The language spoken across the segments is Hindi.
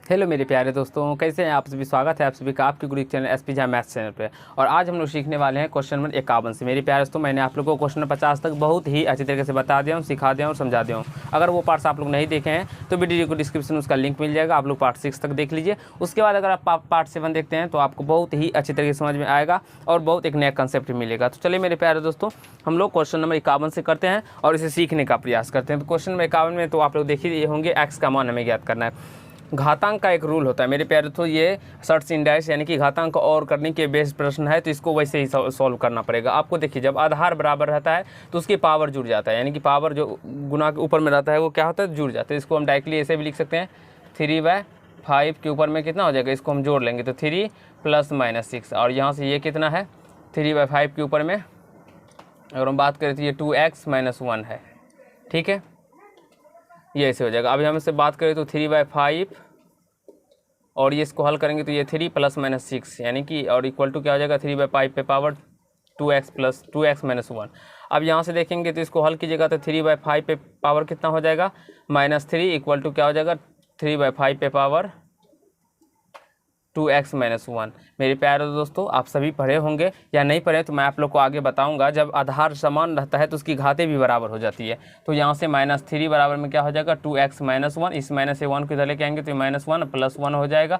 हेलो मेरे प्यारे दोस्तों, कैसे हैं आप सभी। स्वागत है आप सभी का आपके गुरु channel SP Jha maths channel पे। और आज हम लोग सीखने वाले हैं क्वेश्चन नंबर 51 से। मेरे प्यारे दोस्तों, मैंने आप लोगों को क्वेश्चन नंबर 50 तक बहुत ही अच्छी तरीके से बता दिया हूँ, सिखा दिया हूँ, समझा दिया हूँ। अगर वो पार्ट्स आप लोग नहीं देखे हैं तो वीडियो को डिस्क्रिप्शन में उसका लिंक मिल जाएगा, आप लोग पार्ट 6 तक देख लीजिए। उसके बाद अगर आप पार्ट 7 देखते हैं तो आपको बहुत ही अच्छी तरीके से समझ में आएगा और बहुत एक नया कंसेप्ट मिलेगा। तो चलिए मेरे प्यारे दोस्तों, हम लोग क्वेश्चन नंबर 51 से करते हैं और इसे सीखने का प्रयास करते हैं। तो क्वेश्चन नंबर 51 में तो आप लोग देख ही होंगे, एक्स का मान हमें ज्ञात करना है। घातांक का एक रूल होता है मेरे प्यारे, तो ये सर्च इंडेक्स यानी कि घातांक और करने के बेस प्रश्न है, तो इसको वैसे ही सॉल्व करना पड़ेगा आपको। देखिए, जब आधार बराबर रहता है तो उसकी पावर जुड़ जाता है, यानी कि पावर जो गुना के ऊपर में रहता है वो क्या होता है, जुड़ जाता है। इसको हम डायरेक्टली ऐसे भी लिख सकते हैं, 3/5 के ऊपर में कितना हो जाएगा, इसको हम जोड़ लेंगे तो 3 + -6। और यहाँ से ये कितना है, 3/5 के ऊपर में अगर हम बात करें तो ये 2x - 1 है। ठीक है, ये ऐसे हो जाएगा। अभी हम इससे बात करें तो 3/5 और ये इसको हल करेंगे तो ये 3 ± 6 यानी कि और इक्वल टू क्या हो जाएगा, 3/5 पे पावर 2x - 1। अब यहाँ से देखेंगे तो इसको हल कीजिएगा तो 3/5 पे पावर कितना हो जाएगा, -3 इक्वल टू क्या हो जाएगा, 3/5 पे पावर 2x - 1। मेरे प्यारे दोस्तों, आप सभी पढ़े होंगे या नहीं पढ़े तो मैं आप लोग को आगे बताऊंगा। जब आधार समान रहता है तो उसकी घातें भी बराबर हो जाती है। तो यहाँ से -3 बराबर में क्या हो जाएगा, 2x - 1। इस माइनस से 1 को इधर लेके आएंगे तो -1 + 1 हो जाएगा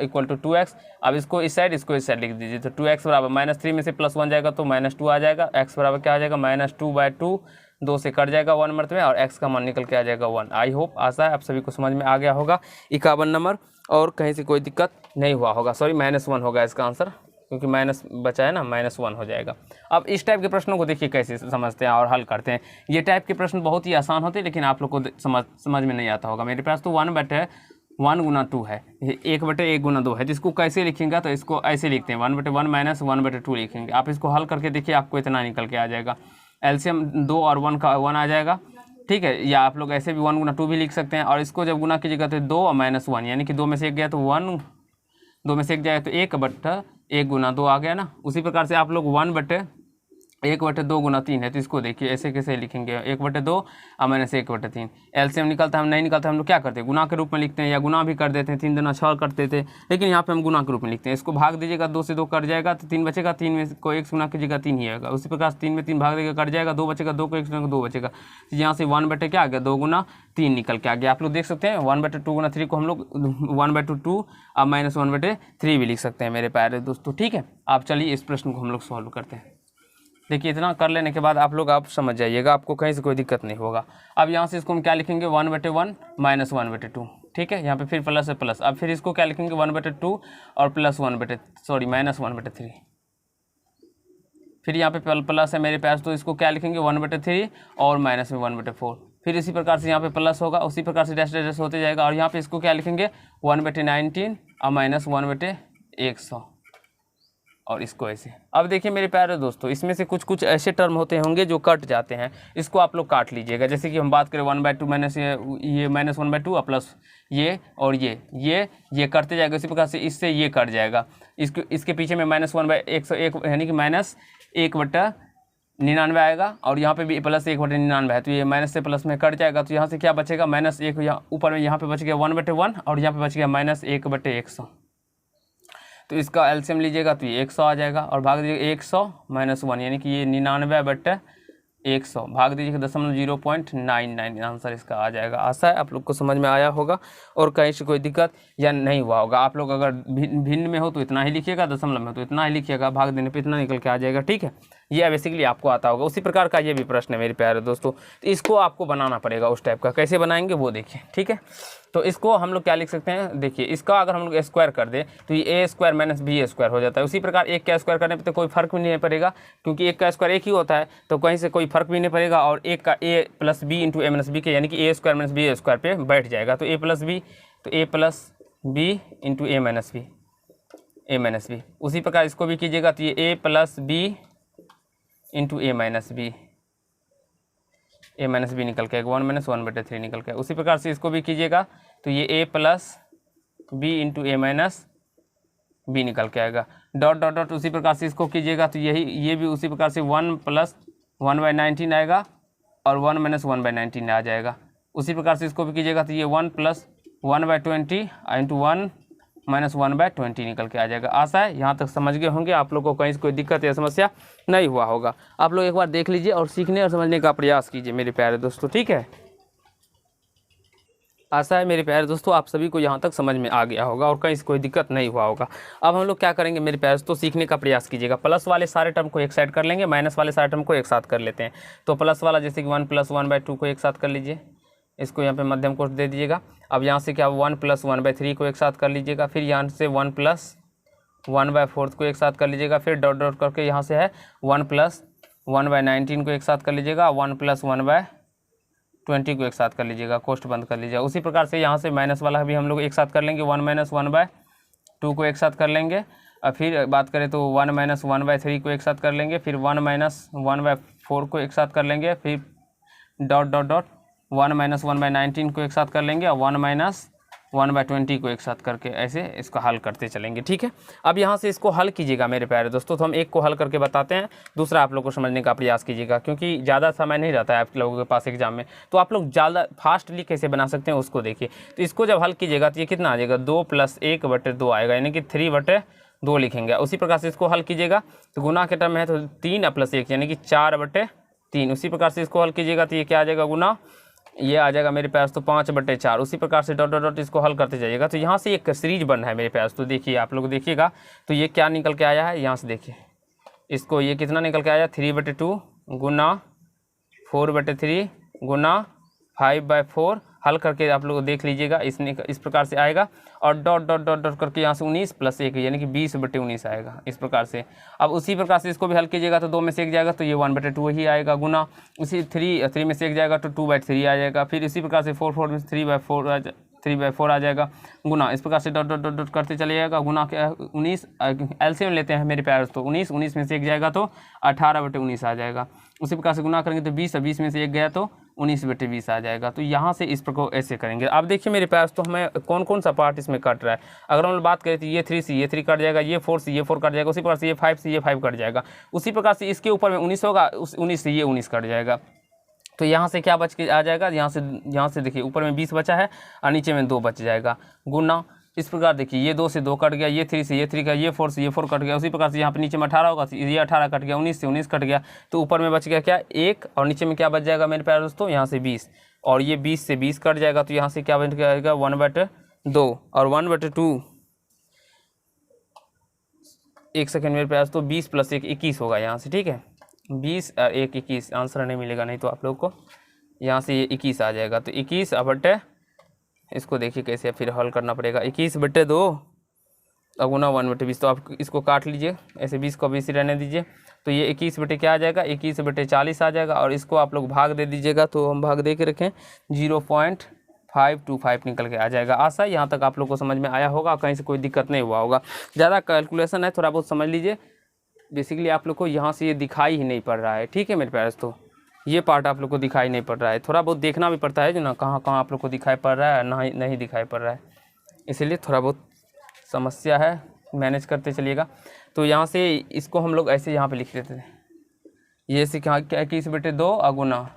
इक्वल टू 2x। अब इसको इस साइड इसको इस साइड लिख दीजिए तो 2x बराबर -3 में से +1 जाएगा तो -2 आ जाएगा। x बराबर क्या आ जाएगा, -2/2, 2 से कट जाएगा 1 मर्त में और x का मान निकल के आ जाएगा 1। आई होप, आशा है आप सभी को समझ में आ गया होगा 51 नंबर और कहीं से कोई दिक्कत नहीं हुआ होगा। सॉरी, -1 होगा इसका आंसर, क्योंकि माइनस बचा है ना, -1 हो जाएगा। अब इस टाइप के प्रश्नों को देखिए कैसे समझते हैं और हल करते हैं। ये टाइप के प्रश्न बहुत ही आसान होते हैं लेकिन आप लोग को समझ में नहीं आता होगा। मेरे पास तो 1/1 गुना 2 है, 1/1 गुना 2 है, तो इसको कैसे लिखेंगे, तो इसको ऐसे लिखते हैं 1/1 - 1/2 लिखेंगे। आप इसको हल करके देखिए, आपको इतना निकल के आ जाएगा। एलसीएम 2 और 1 का 1 आ जाएगा। ठीक है, या आप लोग ऐसे भी 1 गुना 2 भी लिख सकते हैं। और इसको जब गुना कीजिएगा तो 2 और -1 यानी कि 2 में से 1 गया तो 1, 2 में से 1 जाएगा तो 1/1 गुना 2 आ गया ना। उसी प्रकार से आप लोग 1/2 गुना 3 है, तो इसको देखिए ऐसे कैसे लिखेंगे, 1/2 और -1/3। एलसीएम निकलता है, हम नहीं निकलता, हम लोग क्या करते हैं, गुना के रूप में लिखते हैं या गुना भी कर देते हैं, 3 दूना 6 करते थे, लेकिन यहाँ पे हम गुना के रूप में लिखते हैं। इसको भाग दीजिएगा, 2 से 2 कट जाएगा तो 3 बचेगा, 3 में को 1 गुना कीजिएगा 3 ही आएगा। उसी प्रकार 3 में 3 भाग देगा, कट जाएगा, 2 बचेगा, 2 को 1 गुना 2 बचेगा। तो यहाँ से 1/2 क्या आ गया, 2 गुना 3 निकल के आ गया। आप लोग देख सकते हैं 1/2 गुना 3 को हम लोग 1/2 और -1/3 भी लिख सकते हैं मेरे प्यारे दोस्तों। ठीक है, आप चलिए इस प्रश्न को हम लोग सॉल्व करते हैं। देखिए, इतना कर लेने के बाद आप समझ जाइएगा, आपको कहीं से कोई दिक्कत नहीं होगा। अब यहाँ से इसको हम क्या लिखेंगे, 1/1 - 1/2। ठीक है, यहाँ पे फिर प्लस है प्लस। अब फिर इसको क्या लिखेंगे, 1/2 और -1/3। फिर यहाँ पे प्लस है मेरे पास, तो इसको क्या लिखेंगे, 1/3 और माइनस में 1/4। फिर इसी प्रकार से यहाँ पे प्लस होगा, उसी प्रकार से डैश डैश होते जाएगा। और यहाँ पे इसको क्या लिखेंगे, 1/19 और -1/100 और इसको ऐसे। अब देखिए मेरे प्यारे दोस्तों, इसमें से कुछ कुछ ऐसे टर्म होते होंगे जो कट जाते हैं, इसको आप लोग काट लीजिएगा। जैसे कि हम बात करें 1/2 माइनस ये -1/2 और प्लस ये और ये करते जाएगा। इसी प्रकार से इससे ये कट जाएगा, इसके पीछे में -1/101 यानी कि -1/99 आएगा। और यहाँ पे भी +1/99 है, तो ये माइनस से प्लस में कट जाएगा। तो यहाँ से क्या बचेगा, -1 यहाँ ऊपर में, यहाँ पे बच गया 1/1 और यहाँ पे बच गया -1/100। तो इसका एलसीएम लीजिएगा तो ये 100 आ जाएगा और भाग दीजिएगा 100 - 1 यानी कि ये 99/100 भाग दीजिएगा 0.99 आंसर इसका आ जाएगा। आशा है आप लोग को समझ में आया होगा और कहीं से कोई दिक्कत या नहीं हुआ होगा। आप लोग अगर भिन्न में हो तो इतना ही लिखिएगा, दशमलव में हो तो इतना ही लिखिएगा, भाग देने पे इतना निकल के आ जाएगा। ठीक है, ये बेसिकली आपको आता होगा। उसी प्रकार का ये भी प्रश्न है मेरे प्यारे दोस्तों, तो इसको आपको बनाना पड़ेगा उस टाइप का। कैसे बनाएंगे वो देखिए। ठीक है, तो इसको हम लोग क्या लिख सकते हैं, देखिए इसका अगर हम लोग स्क्वायर कर दें तो ये a² - b² हो जाता है। उसी प्रकार एक का स्क्वायर करने पे तो कोई फर्क भी नहीं पड़ेगा, क्योंकि एक का स्क्वायर एक ही होता है, तो कहीं से कोई फर्क भी नहीं पड़ेगा। और एक का a + b × a - b के यानी कि a² - b² पे बैठ जाएगा, तो a + b × a - b। उसी प्रकार इसको भी कीजिएगा तो ये a + b × a - b निकल के 1 - 1/3 निकल के। उसी प्रकार से इसको भी कीजिएगा तो ये a + b × a - b निकल के आएगा। डॉट डॉट डॉट उसी प्रकार से इसको कीजिएगा तो ये भी उसी प्रकार से 1 + 1/19 आएगा और 1 - 1/19 आ जाएगा। उसी प्रकार से इसको भी कीजिएगा तो ये 1 + 1/20 इंटू 1 माइनस 1/20 निकल के आ जाएगा। आशा है यहाँ तक समझ गए होंगे, आप लोग को कहीं से कोई दिक्कत या समस्या नहीं हुआ होगा। आप लोग एक बार देख लीजिए और सीखने और समझने का प्रयास कीजिए मेरे प्यारे दोस्तों, ठीक है। आशा है मेरे प्यारे दोस्तों आप सभी को यहाँ तक समझ में आ गया होगा और कहीं से कोई दिक्कत नहीं हुआ होगा। अब हम लोग क्या करेंगे मेरे प्यारे दोस्तों, सीखने का प्रयास कीजिएगा। प्लस वाले सारे टर्म को एक साइड कर लेंगे, माइनस वाले सारे टर्म को एक साथ कर लेते हैं। तो प्लस वाला जैसे कि 1 + 1/2 को एक साथ कर लीजिए, इसको यहाँ पे मध्यम कोष्ठ दे दीजिएगा। अब यहाँ से क्या 1 + 1/3 को एक साथ कर लीजिएगा, फिर यहाँ से 1 + 1/4 को एक साथ कर लीजिएगा, फिर डॉट डॉट करके यहाँ से है 1 + 1/19 को एक साथ कर लीजिएगा, 1 + 1/20 को एक साथ कर लीजिएगा, कोष्ठ बंद कर लीजिएगा। उसी प्रकार से यहाँ से माइनस वाला भी हम लोग एक साथ कर लेंगे, 1 - 1/2 को एक साथ कर लेंगे। और फिर बात करें तो 1 - 1/3 को एक साथ कर लेंगे, फिर 1 - 1/4 को एक साथ कर लेंगे, फिर डॉट डॉट डॉट 1 - 1/19 को एक साथ कर लेंगे और 1 - 1/20 को एक साथ करके ऐसे इसका हल करते चलेंगे, ठीक है। अब यहाँ से इसको हल कीजिएगा मेरे प्यारे दोस्तों। तो हम एक को हल करके बताते हैं, दूसरा आप लोग को समझने का प्रयास कीजिएगा, क्योंकि ज़्यादा समय नहीं रहता है आप लोगों के पास एग्जाम में। तो आप लोग ज़्यादा फास्टली कैसे बना सकते हैं उसको देखिए। तो इसको जब हल कीजिएगा तो ये कितना आ जाएगा, 2 + 1/2 आएगा, यानी कि 3/2 लिखेंगे। उसी प्रकार से इसको हल कीजिएगा तो गुना के टर्म है तो 3 + 1 यानी कि 4/3। उसी प्रकार से इसको हल कीजिएगा तो ये क्या आ जाएगा, गुना ये आ जाएगा मेरे पास तो 5/4। उसी प्रकार से डॉट डॉट डॉट इसको हल करते जाइएगा। तो यहाँ से एक सीरीज बन है मेरे पास, तो देखिए आप लोग देखिएगा तो ये क्या निकल के आया है, यहाँ से देखिए इसको, ये कितना निकल के आया 3/2 गुना 4/3 गुना 5/4। हल करके आप लोग देख लीजिएगा, इस प्रकार से आएगा। और डॉट डॉट डॉट डॉट करके यहाँ से 19 + 1 यानी कि 20/19 आएगा, इस प्रकार से। अब उसी प्रकार से इसको भी हल कीजिएगा तो 2 में से 1 जाएगा तो ये 1/2 ही आएगा, गुना उसी 3 में से 1 जाएगा तो 2/3 आ जाएगा। फिर इसी प्रकार से 4 में से 3/4 आ जाएगा, गुना इस प्रकार से डॉट डॉट डॉट डॉट करते चले जाएगा। गुना क्या 19 एलसीएम लेते हैं मेरे प्यारे दोस्तों, 19 में से 1 जाएगा तो 18/19 आ जाएगा। उसी प्रकार से गुना करेंगे तो 20 में से 1 गया तो 19/20 आ जाएगा। तो यहाँ से इस प्रकार ऐसे करेंगे। अब देखिए मेरे पास तो हमें कौन कौन सा पार्ट इसमें कट रहा है। अगर हम बात करें तो ये 3 से ये 3 कट जाएगा, ये 4 से ये 4 कट जाएगा, उसी प्रकार से ये 5 से ये 5 कट जाएगा। उसी प्रकार से इसके ऊपर में 19 होगा, उस 19 से ये 19 कट जाएगा। तो यहाँ से क्या बच के आ जाएगा, यहाँ से देखिए ऊपर में 20 बचा है और नीचे में 2 बच जाएगा, गुना इस प्रकार देखिए ये 2 से 2 कट गया, ये 3 से ये 3 का, ये 4 से ये 4 कट गया। उसी प्रकार से यहाँ पे नीचे में 18 होगा, ये 18 कट गया, 19 से 19 कट गया। तो ऊपर में बच गया क्या 1 और नीचे में क्या बच जाएगा मेरे प्यारे दोस्तों, यहाँ से 20 और ये 20 से 20 कट जाएगा। तो यहाँ से क्या बच जाएगा 1/2 और 1/2 एक सेकेंड मेरे प्यारे दोस्तों, 20 + 1 21 होगा यहाँ से, ठीक है। 20 और 1 21 आंसर नहीं मिलेगा, नहीं तो आप लोग को यहाँ से ये 21 आ जाएगा। तो 21 इसको देखिए कैसे फिर हल करना पड़ेगा, 21/2 और गुना 1/20। तो आप इसको काट लीजिए, ऐसे 20 को 20 रहने दीजिए। तो ये 21 क्या आ जाएगा, 21/40 आ जाएगा। और इसको आप लोग भाग दे दीजिएगा, तो हम भाग दे के रखें 0.525 निकल के आ जाएगा। आशा यहाँ तक आप लोग को समझ में आया होगा, कहीं से कोई दिक्कत नहीं हुआ होगा। ज़्यादा कैलकुलेशन है, थोड़ा बहुत समझ लीजिए। बेसिकली आप लोग को यहाँ से ये दिखाई ही नहीं पड़ रहा है, ठीक है मेरे प्यारे दोस्तों। ये पार्ट आप लोग को दिखाई नहीं पड़ रहा है, थोड़ा बहुत देखना भी पड़ता है जो ना, कहाँ कहाँ आप लोग को दिखाई पड़ रहा है, नहीं दिखाई पड़ रहा है, इसीलिए थोड़ा बहुत समस्या है, मैनेज करते चलिएगा। तो यहाँ से इसको हम लोग ऐसे यहाँ पे लिख देते थे, ये से क्या 21/2 और गुना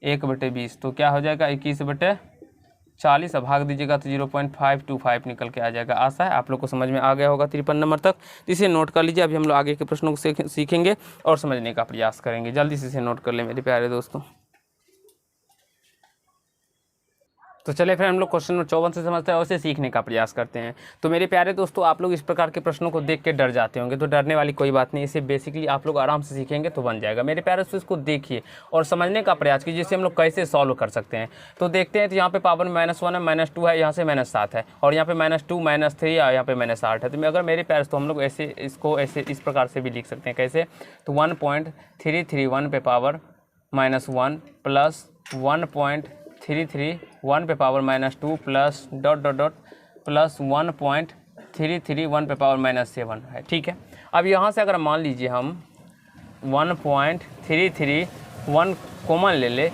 1/20। तो क्या हो जाएगा 21/40 अब भाग दीजिएगा तो 0.525 निकल के आ जाएगा। आशा है आप लोग को समझ में आ गया होगा 53 नंबर तक। तो इसे नोट कर लीजिए, अभी हम लोग आगे के प्रश्नों को सीखेंगे और समझने का प्रयास करेंगे। जल्दी से इसे नोट कर लें मेरे प्यारे दोस्तों। तो चलिए फिर हम लोग क्वेश्चन नंबर 54 से समझते हैं और उसे सीखने का प्रयास करते हैं। तो मेरे प्यारे दोस्तों, आप लोग इस प्रकार के प्रश्नों को देख के डर जाते होंगे, तो डरने वाली कोई बात नहीं, इसे बेसिकली आप लोग आराम से सीखेंगे तो बन जाएगा। मेरे प्यारे दोस्तों, इसको देखिए और समझने का प्रयास कीजिए, जिससे हम लोग कैसे सॉल्व कर सकते हैं। तो देखते हैं, तो यहाँ पे पावर -1 है, -2 है, यहाँ से -7 है, और यहाँ पे -2 -3 और यहाँ पे -8 है। तो अगर मेरे प्यारे दोस्तों हम लोग ऐसे इसको ऐसे इस प्रकार से भी लिख सकते हैं, कैसे, तो 1.331 पे पावर -1 प्लस 1.331 पे power -2 plus dot dot dot plus 1.331 पे पावर -7 है, ठीक है। अब यहाँ से अगर मान लीजिए हम 1.331 कॉमन ले ले,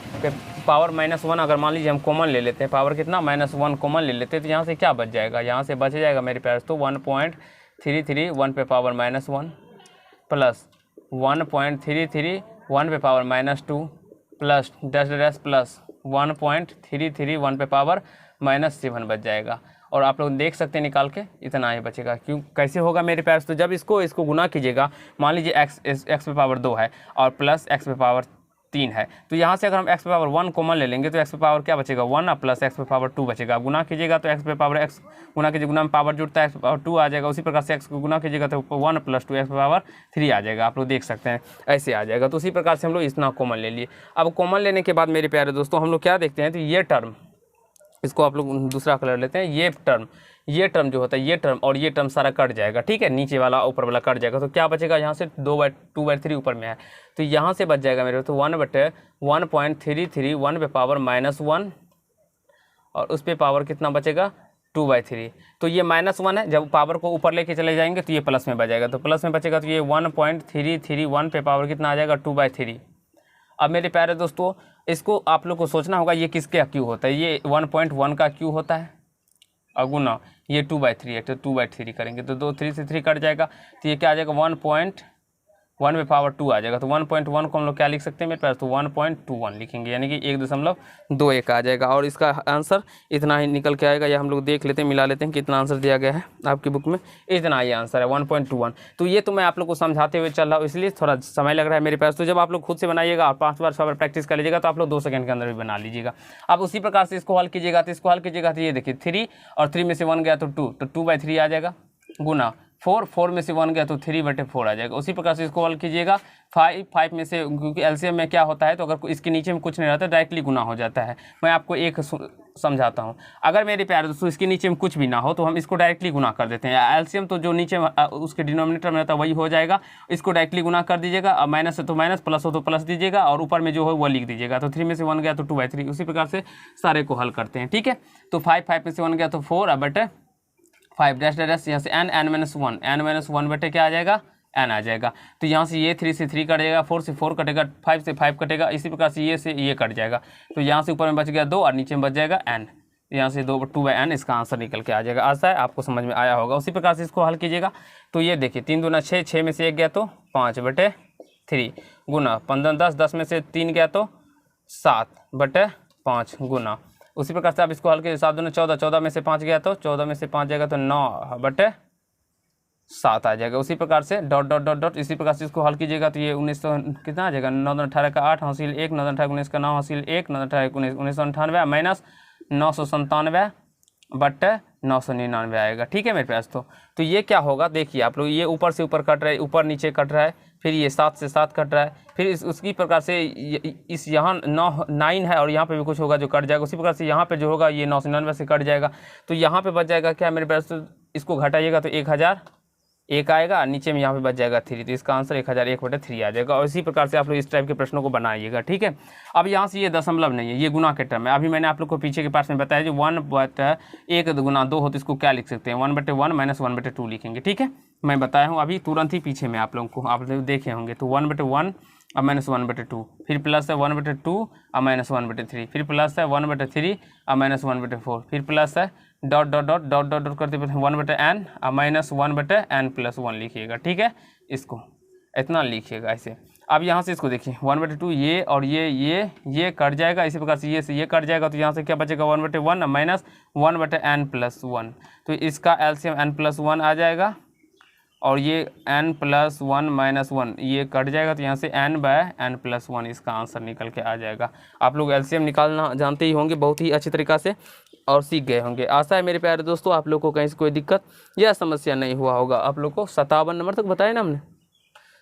पावर -1 अगर मान लीजिए हम कॉमन ले लेते हैं, पावर कितना -1 कॉमन ले लेते हैं, तो यहाँ से क्या बच जाएगा, यहाँ से बच जाएगा मेरे प्यारे तो 1.331 पे पावर -1 प्लस 1.331 पे power -2 plus dash dash plus 1.331 पे पावर -7 बच जाएगा। और आप लोग देख सकते हैं निकाल के इतना ही बचेगा। क्यों कैसे होगा मेरे प्यारे? तो जब इसको गुना कीजिएगा, मान लीजिए x पे पावर 2 है और प्लस x पे पावर 3 है, तो यहाँ से अगर हम x पे पावर 1 कॉमन ले लेंगे तो x पे पावर क्या बचेगा 1 और प्लस x पे पावर 2 बचेगा। गुना कीजिएगा तो x पे पावर x गुना कीजिए, गुना में पावर जुड़ता है x पे पावर 2 आ जाएगा। उसी प्रकार से x को गुना कीजिएगा तो 1 प्लस 2 x पे पावर 3 आ जाएगा। आप लोग देख सकते हैं ऐसे आ जाएगा। तो उसी प्रकार से हम लोग इतना कॉमन ले लिए। अब कॉमन लेने के बाद मेरे प्यारे दोस्तों हम लोग क्या देखते हैं, तो ये टर्म, इसको आप लोग दूसरा कलर लेते हैं, ये टर्म जो होता है ये टर्म और ये टर्म सारा कट जाएगा, ठीक है, नीचे वाला ऊपर वाला कट जाएगा। तो क्या बचेगा यहाँ से 2/3 ऊपर में है, तो यहाँ से बच जाएगा मेरे तो 1/1.33 1 पे पावर -1 और उस पे पावर कितना बचेगा 2/3। तो ये -1 है, जब पावर को ऊपर लेके चले जाएंगे तो ये प्लस में बचेगा, तो प्लस में बचेगा तो ये 1.33 1 पे पावर कितना आ जाएगा 2/3। अब मेरे प्यारे दोस्तों इसको आप लोग को सोचना होगा ये किसके क्यू होता है, ये 1.1 का क्यू होता है और गुना ये 2/3 है, तो 2/3 करेंगे तो 2 3 से 3 कट जाएगा, तो ये क्या आ जाएगा 1.1 पे पावर 2 आ जाएगा। तो 1.1 को हम लोग क्या लिख सकते हैं मेरे पास, तो 1.21 लिखेंगे, यानी कि 1.21 आ जाएगा। और इसका आंसर इतना ही निकल के आएगा, या हम लोग देख लेते हैं, मिला लेते हैं कितना आंसर दिया गया है आपकी बुक में, इतना ही आंसर है 1.21। तो ये तो मैं आप लोग को समझाते हुए चल रहा हूँ, इसलिए थोड़ा समय लग रहा है मेरे पास। तो जब आप लोग खुद से बनाइएगा और 5 बार 6 बार प्रैक्टिस कर लीजिएगा तो आप लोग 2 सेकंड के अंदर भी बना लीजिएगा। अब उसी प्रकार से इसको हल कीजिएगा, तो इसको हल कीजिएगा तो ये देखिए 3 और 3 में से 1 गया तो 2, तो 2/3 आ जाएगा, गुना 4 में से 1 गया तो 3/4 आ जाएगा। उसी प्रकार से इसको हल कीजिएगा 5 में से, क्योंकि एलसीएम में क्या होता है तो अगर इसके नीचे में कुछ नहीं रहता डायरेक्टली गुना हो जाता है। मैं आपको एक समझाता हूँ, अगर मेरे प्यारे दोस्तों इसके नीचे में कुछ भी ना हो तो हम इसको डायरेक्टली गुना कर देते हैं। एलसीएम तो जो नीचे उसके डिनोमिनेटर में रहता है वही हो जाएगा, इसको डायरेक्टली गुना कर दीजिएगा, माइनस है तो माइनस, प्लस हो तो प्लस दीजिएगा और ऊपर में जो हो वो लिख दीजिएगा। तो 3 में से 1 गया तो 2/3, उसी प्रकार से सारे को हल करते हैं, ठीक है। तो 5 में से 1 गया तो 4/5 डैश यहाँ से n-1 बटे क्या आ जाएगा n आ जाएगा। तो यहाँ से ये 3 से 3 कटेगा, 4 से 4 कटेगा, 5 से 5 कटेगा, इसी प्रकार से ये कट जाएगा। तो यहाँ से ऊपर में बच गया 2 और नीचे में बच जाएगा n, यहाँ से 2/n इसका आंसर निकल के आ जाएगा। आशा है आपको समझ में आया होगा। उसी प्रकार से इसको हल कीजिएगा तो ये देखिए 3 दूना 6, 6 में से 1 गया तो 5/3 गुना 15 10 में से 3 गया तो 7/5 गुना। उसी प्रकार से आप इसको हल कीजिए 7 दूना 14, 14 में से 5 गया तो 14 में से 5 जाएगा तो 9/7 आ जाएगा। उसी प्रकार से डॉट इसी प्रकार से इसको हल कीजिएगा तो ये 1900 कितना आ जाएगा 9-18 का 8 हासिल 1, 9-18 19 का 9 हासिल 1, 9-18 1998 माइनस 997/999 आएगा, ठीक है मेरे पास। तो ये क्या होगा देखिए आप लोग, ये ऊपर से ऊपर कट रहा है, ऊपर नीचे कट रहा है, फिर ये 7 से 7 कट रहा है, फिर उसकी प्रकार से इस यहाँ 9 है और यहाँ पे भी कुछ होगा जो कट जाएगा। उसी प्रकार से यहाँ पे जो होगा ये 999 से कट जाएगा। तो यहाँ पे बच जाएगा क्या मेरे पास, तो इसको घटाइएगा तो 1001 आएगा, नीचे में यहाँ पे बच जाएगा 3, तो इसका आंसर 1001/3 आ जाएगा। और इसी प्रकार से आप लोग इस टाइप के प्रश्नों को बनाइएगा, ठीक है। अब यहाँ से ये दशमलव नहीं है, ये गुना के टर्म है। अभी मैंने आप लोग को पीछे के पास में बताया जो 1/1 गुना 2 हो तो इसको क्या लिख सकते हैं 1/1 माइनस 1/2 लिखेंगे, ठीक है। मैं बताया हूँ अभी तुरंत ही पीछे में आप लोगों को, आप लोग देखे होंगे। तो 1/1 और माइनस 1/2, फिर प्लस है 1/2 और माइनस 1/3, फिर प्लस है 1/3 और माइनस 1/4, फिर प्लस है डॉट करते 1/n और माइनस 1/n+1 लिखिएगा, ठीक है। इसको इतना लिखिएगा ऐसे। अब यहाँ से इसको देखिए 1/2 ये और ये कट जाएगा, इसी प्रकार से ये कट जाएगा। तो यहाँ से क्या बचेगा 1/1 माइनस 1/n+1, तो इसका एलसीएम n+1 आ जाएगा और ये n+1 माइनस 1 ये कट जाएगा, तो यहाँ से n/n+1 इसका आंसर निकल के आ जाएगा। आप लोग एलसीएम निकालना जानते ही होंगे बहुत ही अच्छी तरीक़ा से और सीख गए होंगे। आशा है मेरे प्यारे दोस्तों आप लोग को कहीं से कोई दिक्कत या समस्या नहीं हुआ होगा। आप लोग को 57 नंबर तक बताया ना हमने,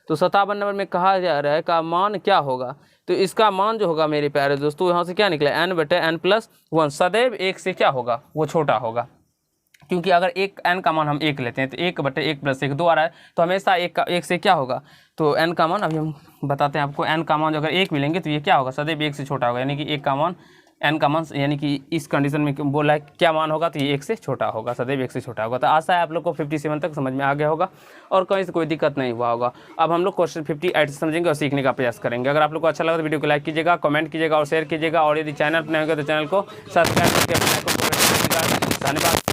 तो 57 नंबर में कहा जा रहा है का मान क्या होगा, तो इसका मान जो होगा मेरे प्यारे दोस्तों यहाँ से क्या निकला n/n+1 सदैव 1 से क्या होगा वो छोटा होगा, क्योंकि अगर एक n का मान हम 1 लेते हैं तो 1/1+1 2 आ रहा है, तो हमेशा 1 से क्या होगा, तो n का मान अभी हम बताते हैं आपको। n का मान जो अगर 1 मिलेंगे तो ये क्या होगा सदैव 1 से छोटा होगा, यानी कि 1 का मान n का मान, यानी कि इस कंडीशन में बोला है क्या मान होगा, तो ये 1 से छोटा होगा, सदैव 1 से छोटा होगा। तो आशा है आप लोग को 57 तक समझ में आ गया होगा और कहीं से कोई दिक्कत नहीं हुआ होगा। अब हम लोग क्वेश्चन 58 समझेंगे और सीखने का प्रयास करेंगे। अगर आप लोग को अच्छा लगा तो वीडियो को लाइक कीजिएगा, कमेंट कीजिएगा और शेयर कीजिएगा, और यदि चैनल पर नहीं होगा तो चैनल को सब्सक्राइब करके अपने को धन्यवाद।